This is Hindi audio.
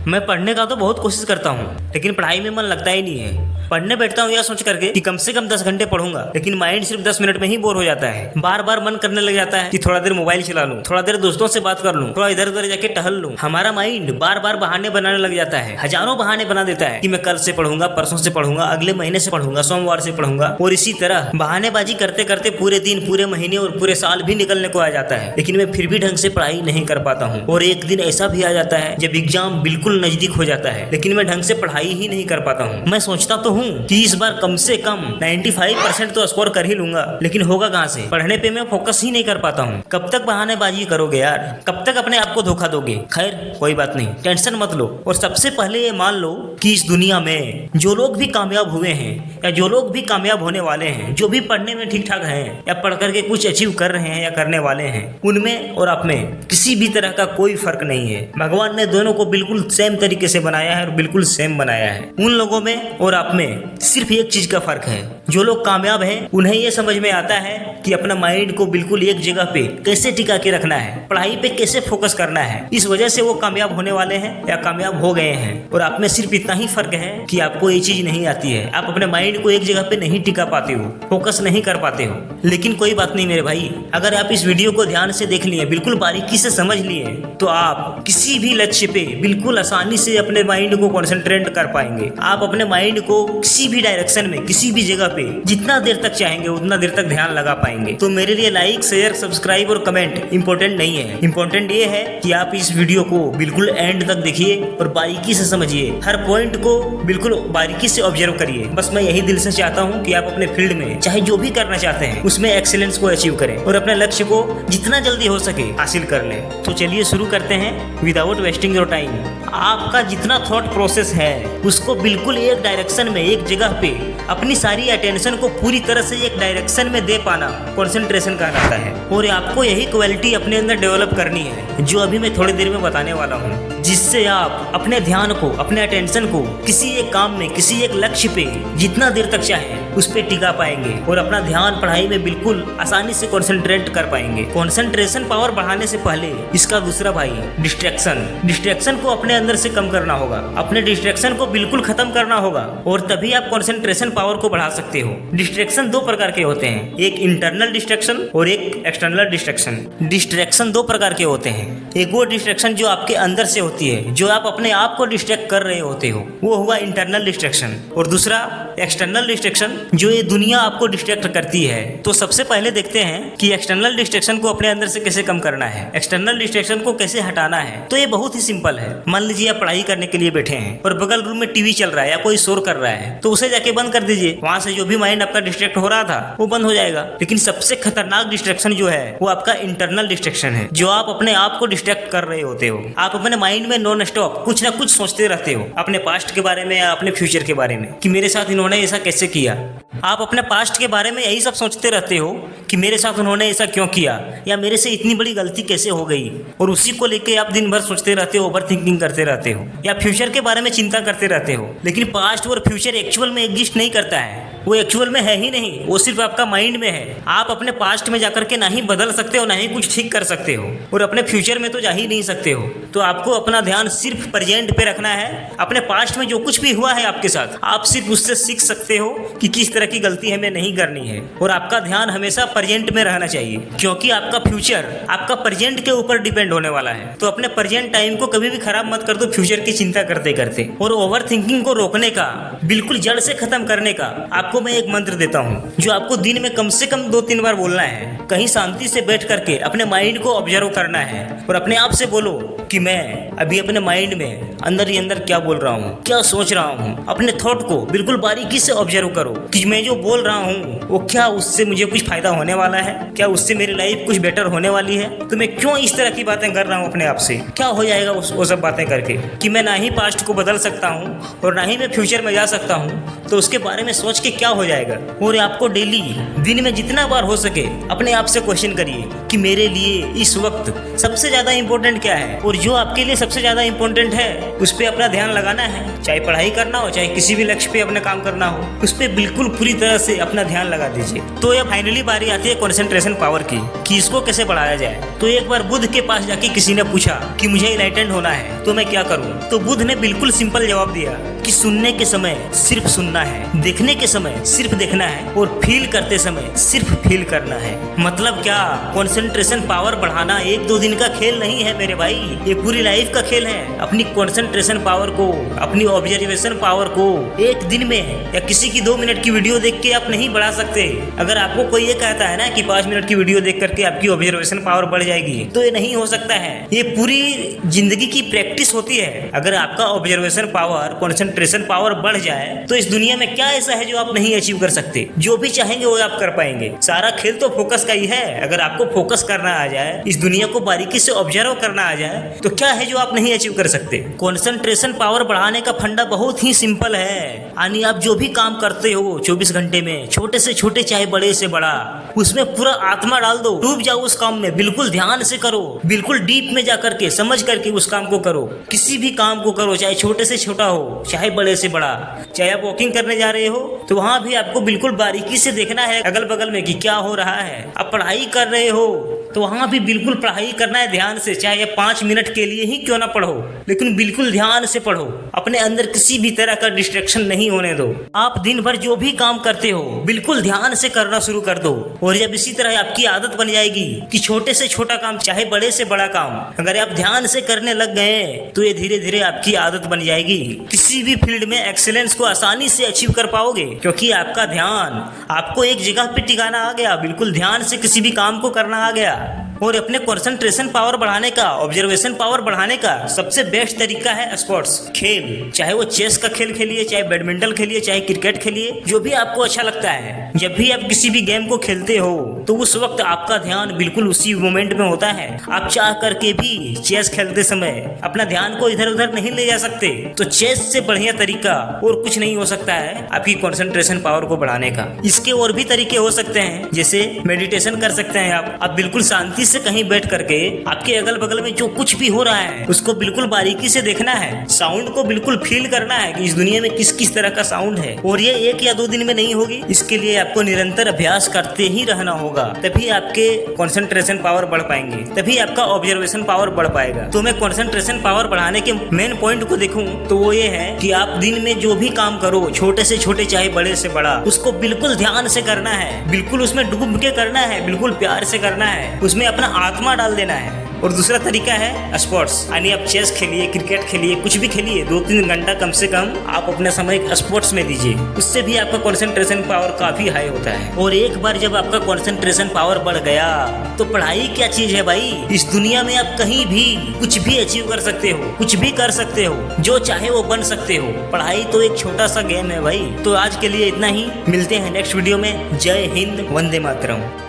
मैं पढ़ने का तो बहुत कोशिश करता हूँ, लेकिन पढ़ाई में मन लगता ही नहीं है। पढ़ने बैठता हूँ यह सोच करके कि कम से कम 10 घंटे पढ़ूंगा, लेकिन माइंड सिर्फ 10 मिनट में ही बोर हो जाता है। बार बार मन करने लग जाता है कि थोड़ा देर मोबाइल चला लूं, थोड़ा देर दोस्तों से बात कर लूं, थोड़ा इधर उधर जाके टहल लूं। हमारा माइंड बार बार बहाने बनाने लग जाता है, हजारों बहाने बना देता है कि मैं कल से पढ़ूंगा, परसों से पढ़ूंगा, अगले महीने से पढ़ूंगा, सोमवार से पढ़ूंगा, और इसी तरह बहानेबाजी करते करते पूरे दिन, पूरे महीने और पूरे साल भी निकलने को आ जाता है। लेकिन मैं फिर भी ढंग से पढ़ाई नहीं कर पाता हूँ। और एक दिन ऐसा भी आ जाता है जब एग्जाम बिल्कुल नजदीक हो जाता है, लेकिन मैं ढंग से पढ़ाई ही नहीं कर पाता हूँ। मैं सोचता तो हूँ कि इस बार कम से कम 95% तो स्कोर कर ही लूंगा, लेकिन होगा कहाँ से? पढ़ने पे मैं फोकस ही नहीं कर पाता हूँ। कब तक बहानेबाजी करोगे यार? कब तक अपने आप को धोखा दोगे? खैर कोई बात नहीं, टेंशन मत लो। और सबसे पहले ये मान लो कि इस दुनिया में जो लोग भी कामयाब हुए हैं या जो लोग भी कामयाब होने वाले हैं, जो भी पढ़ने में ठीक ठाक हैं या पढ़ करके कुछ अचीव कर रहे हैं या करने वाले हैं, उनमें और आप में किसी भी तरह का कोई फर्क नहीं है। भगवान ने दोनों को बिल्कुल सेम तरीके से बनाया है और बिल्कुल सेम बनाया है। उन लोगों में और आप में सिर्फ एक चीज का फर्क है। जो लोग कामयाब हैं उन्हें ये समझ में आता है कि अपना माइंड को बिल्कुल एक जगह पे कैसे टिका के रखना है, पढ़ाई पे कैसे फोकस करना है। इस वजह से वो कामयाब होने वाले हैं या कामयाब हो गए हैं। और आप में सिर्फ इतना ही फर्क है कि आपको ये चीज नहीं आती है। आप अपने माइंड को एक जगह पे नहीं टिका पाते हो, फोकस नहीं कर पाते हो। लेकिन कोई बात नहीं मेरे भाई, अगर आप इस वीडियो को ध्यान से देख लिए, बिल्कुल बारीकी से समझ लिए, तो आप किसी भी लक्ष्य पे बिल्कुल आसानी से अपने माइंड को कॉन्सेंट्रेट कर पाएंगे। आप अपने माइंड को किसी भी डायरेक्शन में, किसी भी जगह पे जितना देर तक चाहेंगे उतना देर तक ध्यान लगा पाएंगे। तो मेरे लिए लाइक, शेयर, सब्सक्राइब और कमेंट इंपॉर्टेंट नहीं है। इंपॉर्टेंट ये है कि आप इस वीडियो को बिल्कुल एंड तक देखिए और बारीकी से समझिए, हर पॉइंट को बिल्कुल बारीकी से ऑब्जर्व करिए। बस मैं यही दिल से चाहता हूँ कि आप अपने फील्ड में चाहे जो भी करना चाहते हैं उसमें एक्सीलेंस को अचीव करें और अपने लक्ष्य को जितना जल्दी हो सके हासिल कर लें। तो चलिए शुरू करते हैं विदाउट वेस्टिंग योर टाइम। आपका जितना थॉट प्रोसेस है उसको बिल्कुल एक डायरेक्शन में, एक जगह पे अपनी सारी अटेंशन को पूरी तरह से एक डायरेक्शन में दे पाना कंसंट्रेशन कहलाता है। और आपको यही क्वालिटी अपने अंदर डेवलप करनी है जो अभी मैं थोड़ी देर में बताने वाला हूँ, जिससे आप अपने ध्यान को, अपने अटेंशन को किसी एक काम में, किसी एक लक्ष्य पे जितना देर तक चाहे उस पे टिका पाएंगे और अपना ध्यान पढ़ाई में बिल्कुल आसानी से कंसंट्रेट कर पाएंगे। कंसंट्रेशन पावर बढ़ाने से पहले इसका दूसरा भाई डिस्ट्रैक्शन को अपने अंदर से कम करना होगा, अपने डिस्ट्रैक्शन को बिल्कुल खत्म करना होगा और तभी आप कंसंट्रेशन पावर को बढ़ा सकते हो। डिस्ट्रैक्शन दो प्रकार के होते हैं, एक इंटरनल डिस्ट्रैक्शन और एक एक्सटर्नल डिस्ट्रैक्शन। डिस्ट्रैक्शन दो प्रकार के होते हैं। एक वो डिस्ट्रैक्शन जो आपके अंदर से होती है, जो आप अपने आप को डिस्ट्रैक्ट कर रहे होते हो, वो हुआ इंटरनल डिस्ट्रैक्शन। और दूसरा एक्सटर्नल डिस्ट्रैक्शन, जो ये दुनिया आपको डिस्ट्रैक्ट करती है। तो सबसे पहले देखते हैं कि एक्सटर्नल डिस्ट्रैक्शन को अपने अंदर से कैसे कम करना है, एक्सटर्नल डिस्ट्रैक्शन को कैसे हटाना है। तो ये बहुत ही सिंपल है। मान लीजिए आप पढ़ाई करने के लिए बैठे हैं और बगल रूम में टीवी चल रहा है या कोई शोर कर रहा है, तो उसे जाके बंद कर दीजिए। वहां से जो भी माइंड आपका डिस्ट्रैक्ट हो रहा था वो बंद हो जाएगा। लेकिन सबसे खतरनाक डिस्ट्रैक्शन जो है वो आपका इंटरनल डिस्ट्रैक्शन है, जो आप अपने आप को डिस्ट्रैक्ट कर रहे होते हो। आप अपने माइंड में नॉन स्टॉप कुछ ना कुछ सोचते रहते हो, अपने पास्ट के बारे में या अपने फ्यूचर के बारे में कि मेरे साथ इन्होंने ऐसा कैसे किया। आप अपने पास्ट के बारे में यही सब सोचते रहते हो कि मेरे साथ उन्होंने ऐसा क्यों किया या मेरे से इतनी बड़ी गलती कैसे हो गई, और उसी को लेके आप दिन भर सोचते रहते हो, ओवर थिंकिंग करते रहते हो या फ्यूचर के बारे में चिंता करते रहते हो। लेकिन पास्ट और फ्यूचर एक्चुअल में एग्जिस्ट नहीं करता है, वो एक्चुअल में है ही नहीं, वो सिर्फ आपका माइंड में है। आप अपने पास्ट में जाकर के ना ही बदल सकते हो, ना ही कुछ ठीक कर सकते हो, और अपने फ्यूचर में तो जा ही नहीं सकते हो। तो आपको अपना ध्यान सिर्फ प्रेजेंट पे रखना है। अपने पास्ट में जो कुछ भी हुआ है आपके साथ, आप सिर्फ उससे सीख सकते हो कि किस तरह की गलती हमें नहीं करनी है। और आपका ध्यान हमेशा प्रेजेंट में रहना चाहिए, क्योंकि आपका फ्यूचर आपका प्रेजेंट के ऊपर डिपेंड होने वाला है। तो अपने प्रेजेंट टाइम को कभी भी खराब मत कर दो फ्यूचर की चिंता करते करते। और ओवर थिंकिंग को रोकने का, बिल्कुल जड़ से खत्म करने का आपको मैं एक मंत्र देता हूँ, जो आपको दिन में कम से कम 2-3 बार बोलना है। कहीं शांति से बैठ करके अपने माइंड को ऑब्जर्व करना है और अपने आप से बोलो कि मैं अभी अपने माइंड में अंदर ही अंदर क्या बोल रहा हूँ, क्या सोच रहा हूँ। अपने थॉट को बिल्कुल बारीकी से ऑब्जर्व करो कि मैं जो बोल रहा हूँ वो क्या उससे मुझे कुछ फायदा होने वाला है, क्या उससे मेरी लाइफ कुछ बेटर होने वाली है। तो मैं क्यों इस तरह की बातें कर रहा हूँ अपने आप से, क्या हो जाएगा वो सब बातें करके, कि मैं ना ही पास्ट को बदल सकता हूँ और ना ही मैं फ्यूचर में जा सकता हूँ। तो उसके बारे में सोच के क्या हो जाएगा। और आपको डेली दिन में जितना बार हो सके अपने आप से क्वेश्चन करिए कि मेरे लिए इस वक्त सबसे ज्यादा इंपॉर्टेंट क्या है, और जो आपके लिए सबसे ज्यादा इंपॉर्टेंट है उस पर अपना ध्यान लगाना है। चाहे पढ़ाई करना हो, चाहे किसी भी लक्ष्य पे अपना काम करना हो, उस पर बिल्कुल पूरी तरह से अपना ध्यान लगा दीजिए। तो ये फाइनली बारी आती है कंसंट्रेशन पावर की, कि इसको कैसे बढ़ाया जाए। तो एक बार बुद्ध के पास जाके किसी ने पूछा कि मुझे इनलाइटेंड होना है तो मैं क्या करूं। तो बुद्ध ने बिल्कुल सिंपल जवाब दिया कि सुनने के समय सिर्फ सुनना है, देखने के समय सिर्फ देखना है, और फील करते समय सिर्फ फील करना है। मतलब क्या, कंसंट्रेशन पावर बढ़ाना 1-2 दिन का खेल नहीं है मेरे भाई, ये पूरी लाइफ का खेल है। अपनी कंसंट्रेशन पावर को, अपनी ऑब्जर्वेशन पावर को एक दिन में या किसी की 2 मिनट की वीडियो देख के आप नहीं बढ़ा सकते। अगर आपको कोई ये कहता है ना कि 5 मिनट की वीडियो देख करके आपकी ऑब्जर्वेशन पावर बढ़ जाएगी, तो ये नहीं हो सकता है। ये पूरी जिंदगी की प्रैक्टिस होती है। अगर आपका ऑब्जर्वेशन पावर, कंसंट्रेशन पावर बढ़ जाए तो इस दुनिया में क्या ऐसा है जो आप नहीं अचीव कर सकते। जो भी चाहेंगे वो आप कर पाएंगे। सारा खेल तो फोकस का ही है। अगर आपको फोकस करना आ जाए, इस दुनिया को बारीकी से ऑब्जर्व करना आ जाए, तो क्या है जो आप नहीं अचीव कर सकते। कंसंट्रेशन पावर बढ़ाने का फंडा बहुत ही सिंपल है। यानी आप जो भी काम करते हो 24 घंटे में, छोटे से छोटे चाहे बड़े से बड़ा, उसमें पूरा आत्मा डाल दो, डूब जाओ उस काम में, बिल्कुल ध्यान से करो, बिल्कुल डीप में जा करके समझ करके उस काम को करो। किसी भी काम को करो, चाहे छोटे से छोटा हो, चाहे बड़े से बड़ा। चाहे आप वॉकिंग करने जा रहे हो तो वहां भी आपको बिल्कुल बारीकी से देखना है अगल बगल में कि क्या हो रहा है। आप पढ़ाई कर रहे हो तो वहां भी बिल्कुल पढ़ाई करना है ध्यान से, चाहे 5 मिनट के लिए ही क्यों ना पढ़ो, लेकिन बिल्कुल ध्यान से पढ़ो। अपने अंदर किसी भी तरह का डिस्ट्रैक्शन नहीं होने दो। आप दिन भर जो भी काम करते हो बिल्कुल ध्यान से करना शुरू कर दो। और जब इसी तरह आपकी आदत बन जाएगी कि छोटे से छोटा काम चाहे बड़े से बड़ा काम अगर आप ध्यान से करने लग गए तो ये धीरे धीरे आपकी आदत बन जाएगी। किसी भी फील्ड में एक्सीलेंस को आसानी से अचीव कर पाओगे, क्योंकि आपका ध्यान आपको एक जगह पे टिकाना आ गया, बिल्कुल ध्यान से किसी भी काम को करना आ गया। और अपने कंसंट्रेशन पावर बढ़ाने का, ऑब्जर्वेशन पावर बढ़ाने का सबसे बेस्ट तरीका है स्पोर्ट्स, खेल। चाहे वो चेस का खेल खेलिए, चाहे बैडमिंटन खेलिए, चाहे क्रिकेट खेलिए, जो भी आपको अच्छा लगता है। जब भी आप किसी भी गेम को खेलते हो तो उस वक्त आपका ध्यान बिल्कुल उसी मोमेंट में होता है। आप चाह करके भी चेस खेलते समय अपना ध्यान को इधर उधर नहीं ले जा सकते। तो चेस से बढ़िया तरीका और कुछ नहीं हो सकता है आपकी कंसंट्रेशन पावर को बढ़ाने का। इसके और भी तरीके हो सकते हैं, जैसे मेडिटेशन कर सकते हैं आप बिल्कुल शांति से कहीं बैठ करके आपके अगल बगल में जो कुछ भी हो रहा है उसको बिल्कुल बारीकी से देखना है, साउंड को बिल्कुल फील करना है कि इस दुनिया में किस किस तरह का साउंड है। और ये 1 या 2 दिन में नहीं होगी, इसके लिए आपको निरंतर अभ्यास करते ही रहना होगा, तभी आपके कंसंट्रेशन पावर बढ़ पाएंगे, तभी आपका ऑब्जर्वेशन पावर बढ़ पाएगा। तो मैं कंसंट्रेशन पावर बढ़ाने के मेन पॉइंट को देखूं तो वो ये है कि आप दिन में जो भी काम करो, छोटे से छोटे चाहे बड़े से बड़ा, उसको बिल्कुल ध्यान से करना है, बिल्कुल उसमें डूब के करना है, बिल्कुल प्यार से करना है, उसमें अपना आत्मा डाल देना है। और दूसरा तरीका है स्पोर्ट्स, यानी आप चेस खेलिए, क्रिकेट खेलिए, कुछ भी खेलिए, 2-3 घंटा कम से कम आप अपना समय स्पोर्ट्स में दीजिए। उससे भी आपका कंसंट्रेशन पावर काफी हाई होता है। और एक बार जब आपका कंसंट्रेशन पावर बढ़ गया तो पढ़ाई क्या चीज है भाई। इस दुनिया में आप कहीं भी कुछ भी अचीव कर सकते हो, कुछ भी कर सकते हो, जो चाहे वो बन सकते हो। पढ़ाई तो एक छोटा सा गेम है भाई। तो आज के लिए इतना ही, मिलते हैं नेक्स्ट वीडियो में। जय हिंद, वंदे मातरम।